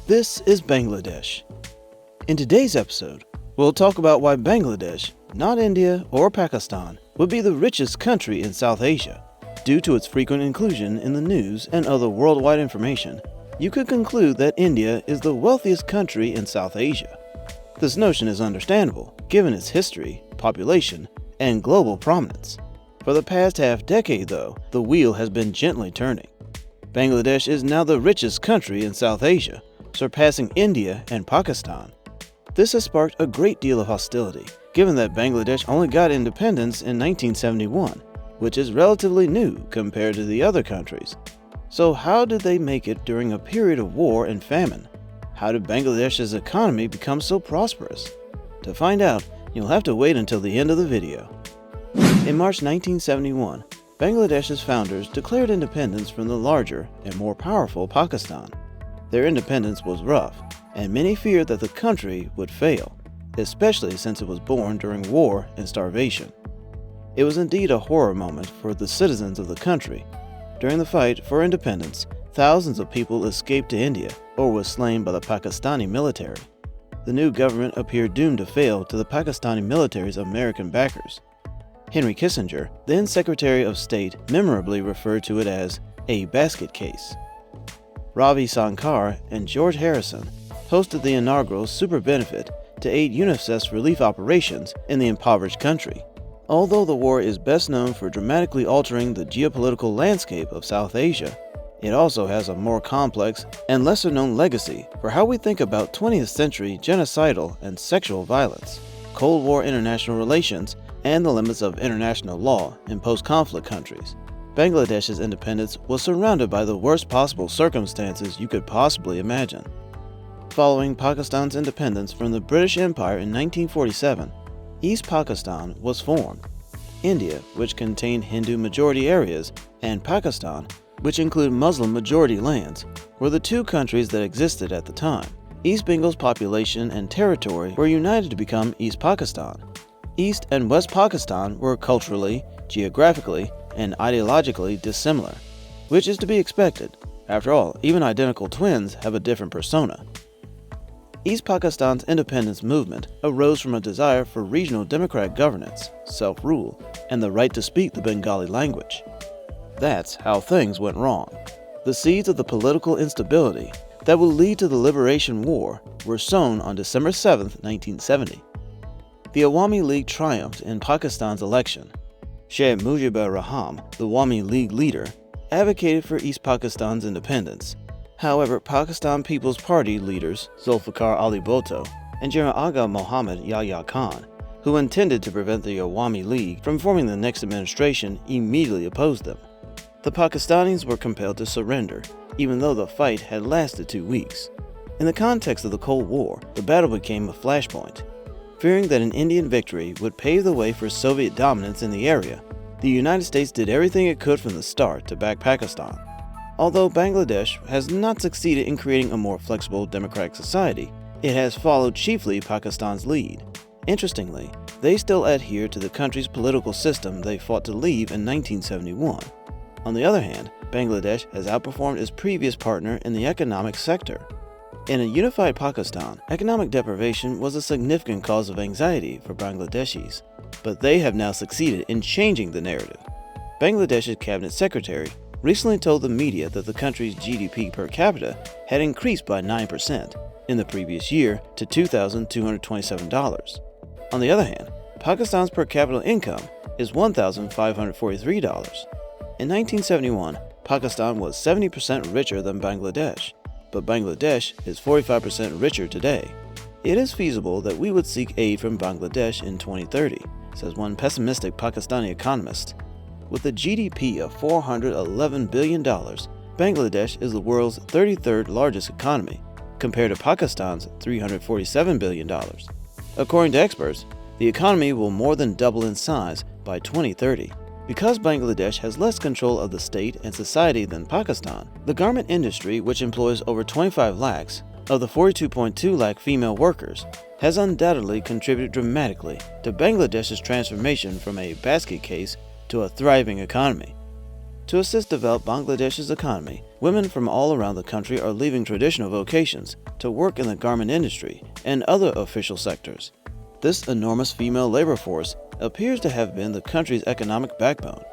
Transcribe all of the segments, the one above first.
This is Bangladesh. In today's episode, we'll talk about why Bangladesh, not India or Pakistan, would be the richest country in South Asia. Due to its frequent inclusion in the news and other worldwide information, you could conclude that India is the wealthiest country in South Asia. This notion is understandable, given its history, population, and global prominence. For the past half-decade, though, the wheel has been gently turning. Bangladesh is now the richest country in South Asia, surpassing India and Pakistan. This has sparked a great deal of hostility, given that Bangladesh only got independence in 1971, which is relatively new compared to the other countries. So how did they make it during a period of war and famine? How did Bangladesh's economy become so prosperous? To find out, you'll have to wait until the end of the video. In March 1971, Bangladesh's founders declared independence from the larger and more powerful Pakistan. Their independence was rough, and many feared that the country would fail, especially since it was born during war and starvation. It was indeed a horror moment for the citizens of the country. During the fight for independence, thousands of people escaped to India or were slain by the Pakistani military. The new government appeared doomed to fail to the Pakistani military's American backers. Henry Kissinger, then Secretary of State, memorably referred to it as a basket case. Ravi Shankar and George Harrison hosted the inaugural Super Benefit to aid UNICEF's relief operations in the impoverished country. Although the war is best known for dramatically altering the geopolitical landscape of South Asia, it also has a more complex and lesser-known legacy for how we think about 20th century genocidal and sexual violence, Cold War international relations, and the limits of international law in post-conflict countries. Bangladesh's independence was surrounded by the worst possible circumstances you could possibly imagine. Following Pakistan's independence from the British Empire in 1947, East Pakistan was formed. India, which contained Hindu-majority areas, and Pakistan, which included Muslim-majority lands, were the two countries that existed at the time. East Bengal's population and territory were united to become East Pakistan. East and West Pakistan were culturally, geographically, and ideologically dissimilar, which is to be expected. After all, even identical twins have a different persona. East Pakistan's independence movement arose from a desire for regional democratic governance, self-rule, and the right to speak the Bengali language. That's how things went wrong. The seeds of the political instability that would lead to the Liberation War were sown on December 7, 1970. The Awami League triumphed in Pakistan's election. Sheikh Mujibur Rahman, the Awami League leader, advocated for East Pakistan's independence. However, Pakistan People's Party leaders Zulfikar Ali Bhutto and General Aga Mohammad Yahya Khan, who intended to prevent the Awami League from forming the next administration, immediately opposed them. The Pakistanis were compelled to surrender, even though the fight had lasted 2 weeks. In the context of the Cold War, the battle became a flashpoint. Fearing that an Indian victory would pave the way for Soviet dominance in the area, the United States did everything it could from the start to back Pakistan. Although Bangladesh has not succeeded in creating a more flexible democratic society, it has followed chiefly Pakistan's lead. Interestingly, they still adhere to the country's political system they fought to leave in 1971. On the other hand, Bangladesh has outperformed its previous partner in the economic sector. In a unified Pakistan, economic deprivation was a significant cause of anxiety for Bangladeshis, but they have now succeeded in changing the narrative. Bangladesh's cabinet secretary recently told the media that the country's GDP per capita had increased by 9% in the previous year to $2,227. On the other hand, Pakistan's per capita income is $1,543. In 1971, Pakistan was 70% richer than Bangladesh, but Bangladesh is 45% richer today. It is feasible that we would seek aid from Bangladesh in 2030, says one pessimistic Pakistani economist. With a GDP of $411 billion, Bangladesh is the world's 33rd largest economy, compared to Pakistan's $347 billion. According to experts, the economy will more than double in size by 2030. Because Bangladesh has less control of the state and society than Pakistan, the garment industry, which employs over 25 lakhs of the 42.2 lakh female workers, has undoubtedly contributed dramatically to Bangladesh's transformation from a basket case to a thriving economy. To assist develop Bangladesh's economy, women from all around the country are leaving traditional vocations to work in the garment industry and other official sectors. This enormous female labor force appears to have been the country's economic backbone.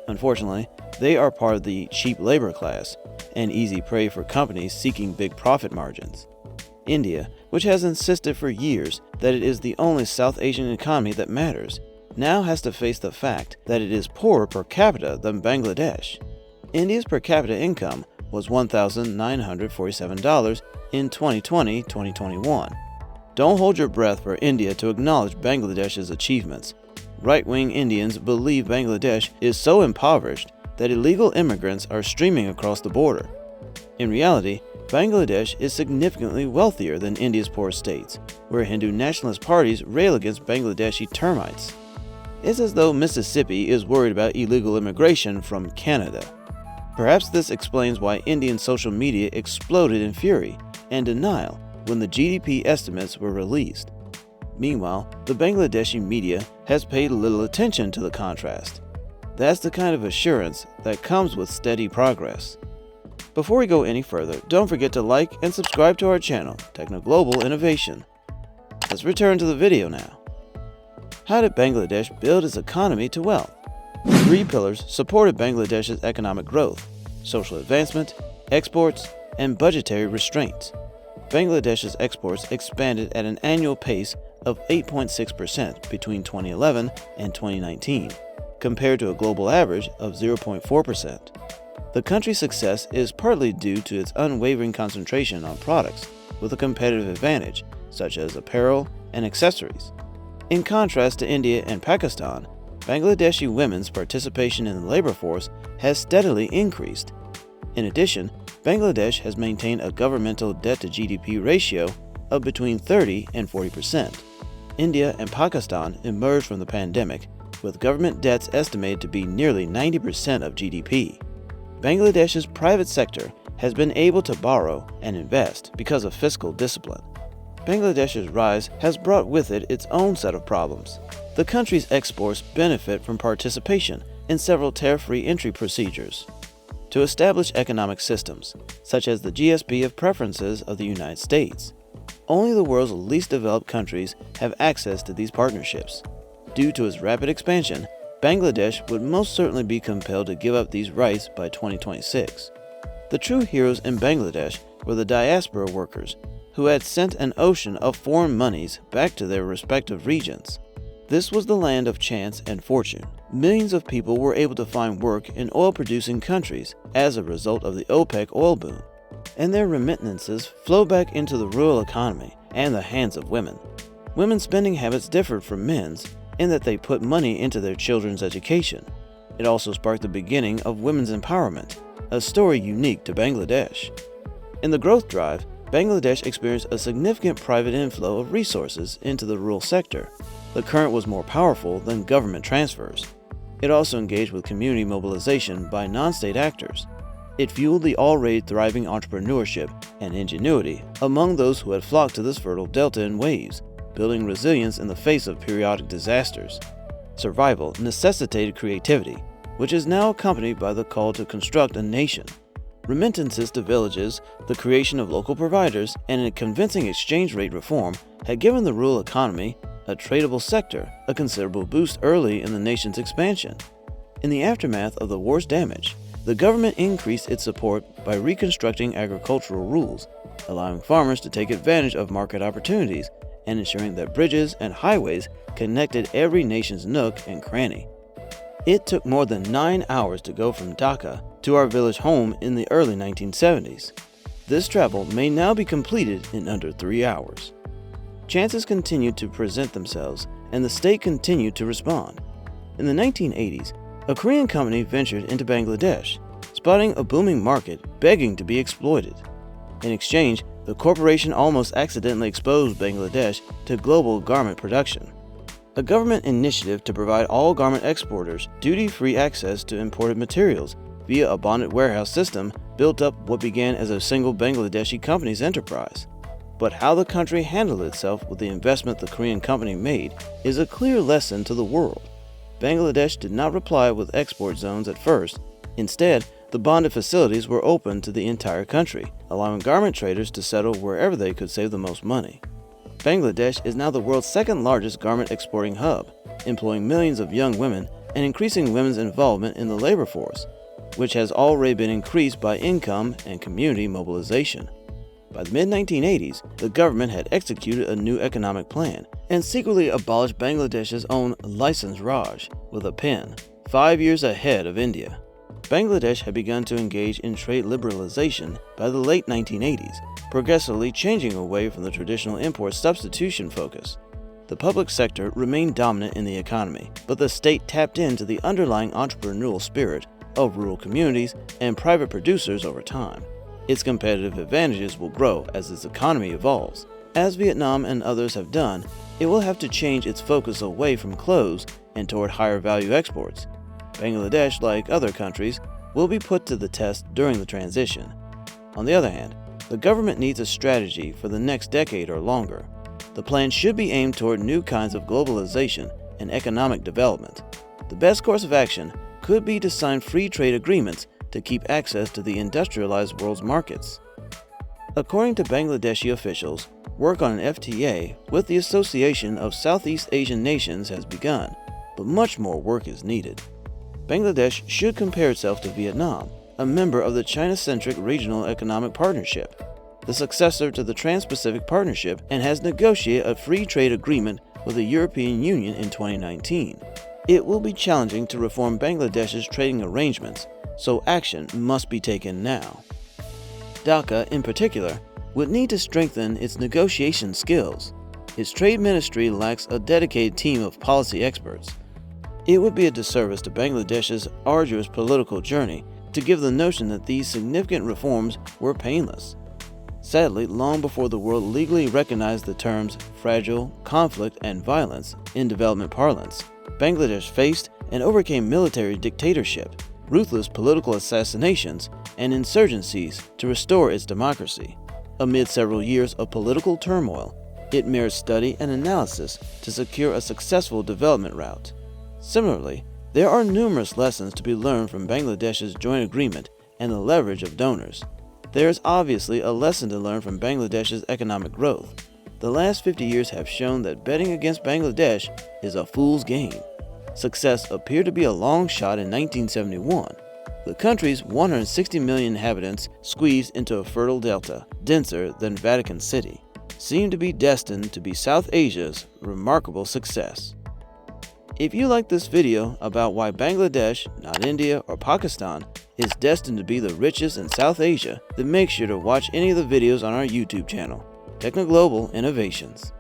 Unfortunately, they are part of the cheap labor class, and easy prey for companies seeking big profit margins. India, which has insisted for years that it is the only South Asian economy that matters, now has to face the fact that it is poorer per capita than Bangladesh. India's per capita income was $1,947 in 2020-2021. Don't hold your breath for India to acknowledge Bangladesh's achievements. Right-wing Indians believe Bangladesh is so impoverished that illegal immigrants are streaming across the border. In reality, Bangladesh is significantly wealthier than India's poor states, where Hindu nationalist parties rail against Bangladeshi termites. It's as though Mississippi is worried about illegal immigration from Canada. Perhaps this explains why Indian social media exploded in fury and denial when the GDP estimates were released. Meanwhile, the Bangladeshi media has paid little attention to the contrast. That's the kind of assurance that comes with steady progress. Before we go any further, don't forget to like and subscribe to our channel, TechnoGlobal Innovation. Let's return to the video now. How did Bangladesh build its economy to wealth? 3 pillars supported Bangladesh's economic growth: social advancement, exports, and budgetary restraints. Bangladesh's exports expanded at an annual pace of 8.6% between 2011 and 2019, compared to a global average of 0.4%. The country's success is partly due to its unwavering concentration on products with a competitive advantage, such as apparel and accessories. In contrast to India and Pakistan, Bangladeshi women's participation in the labor force has steadily increased. In addition, Bangladesh has maintained a governmental debt-to-GDP ratio of between 30 and 40%. India and Pakistan emerged from the pandemic with government debts estimated to be nearly 90% of GDP. Bangladesh's private sector has been able to borrow and invest because of fiscal discipline. Bangladesh's rise has brought with it its own set of problems. The country's exports benefit from participation in several tariff-free entry procedures. To establish economic systems, such as the GSP of preferences of the United States. Only the world's least developed countries have access to these partnerships. Due to its rapid expansion, Bangladesh would most certainly be compelled to give up these rights by 2026. The true heroes in Bangladesh were the diaspora workers, who had sent an ocean of foreign monies back to their respective regions. This was the land of chance and fortune. Millions of people were able to find work in oil-producing countries as a result of the OPEC oil boom, and their remittances flow back into the rural economy and the hands of women. Women's spending habits differed from men's in that they put money into their children's education. It also sparked the beginning of women's empowerment, a story unique to Bangladesh. In the growth drive, Bangladesh experienced a significant private inflow of resources into the rural sector. The current was more powerful than government transfers. It also engaged with community mobilization by non-state actors. It fueled the already thriving entrepreneurship and ingenuity among those who had flocked to this fertile delta in waves, building resilience in the face of periodic disasters. Survival necessitated creativity, which is now accompanied by the call to construct a nation. Remittances to villages, the creation of local providers, and a convincing exchange rate reform had given the rural economy, a tradable sector, a considerable boost early in the nation's expansion. In the aftermath of the war's damage, the government increased its support by reconstructing agricultural rules, allowing farmers to take advantage of market opportunities and ensuring that bridges and highways connected every nation's nook and cranny. It took more than 9 hours to go from Dhaka to our village home in the early 1970s. This travel may now be completed in under 3 hours. Chances continued to present themselves, and the state continued to respond. In the 1980s, a Korean company ventured into Bangladesh, spotting a booming market begging to be exploited. In exchange, the corporation almost accidentally exposed Bangladesh to global garment production. A government initiative to provide all garment exporters duty-free access to imported materials via a bonded warehouse system built up what began as a single Bangladeshi company's enterprise. But how the country handled itself with the investment the Korean company made is a clear lesson to the world. Bangladesh did not reply with export zones at first, Instead, the bonded facilities were open to the entire country, allowing garment traders to settle wherever they could save the most money. Bangladesh is now the world's second largest garment exporting hub, employing millions of young women and increasing women's involvement in the labor force, which has already been increased by income and community mobilization. By the mid-1980s, the government had executed a new economic plan and secretly abolished Bangladesh's own License Raj with a pen, 5 years ahead of India. Bangladesh had begun to engage in trade liberalization by the late 1980s, progressively changing away from the traditional import substitution focus. The public sector remained dominant in the economy, but the state tapped into the underlying entrepreneurial spirit of rural communities and private producers over time. Its competitive advantages will grow as its economy evolves. As Vietnam and others have done, it will have to change its focus away from clothes and toward higher value exports. Bangladesh, like other countries, will be put to the test during the transition. On the other hand, the government needs a strategy for the next decade or longer. The plan should be aimed toward new kinds of globalization and economic development. The best course of action could be to sign free trade agreements to keep access to the industrialized world's markets. According to Bangladeshi officials, work on an FTA with the Association of Southeast Asian Nations has begun, but much more work is needed. Bangladesh should compare itself to Vietnam, a member of the China-centric Regional Economic Partnership, the successor to the Trans-Pacific Partnership, and has negotiated a free trade agreement with the European Union in 2019. It will be challenging to reform Bangladesh's trading arrangements, so action must be taken now. Dhaka, in particular, would need to strengthen its negotiation skills. Its trade ministry lacks a dedicated team of policy experts. It would be a disservice to Bangladesh's arduous political journey to give the notion that these significant reforms were painless. Sadly, long before the world legally recognized the terms fragile, conflict, and violence in development parlance, Bangladesh faced and overcame military dictatorship, ruthless political assassinations, and insurgencies to restore its democracy. Amid several years of political turmoil, it merits study and analysis to secure a successful development route. Similarly, there are numerous lessons to be learned from Bangladesh's joint agreement and the leverage of donors. There is obviously a lesson to learn from Bangladesh's economic growth. The last 50 years have shown that betting against Bangladesh is a fool's game. Success appeared to be a long shot in 1971. The country's 160 million inhabitants squeezed into a fertile delta, denser than Vatican City, seemed to be destined to be South Asia's remarkable success. If you like this video about why Bangladesh, not India or Pakistan, is destined to be the richest in South Asia, then make sure to watch any of the videos on our YouTube channel, TechnoGlobal Innovations.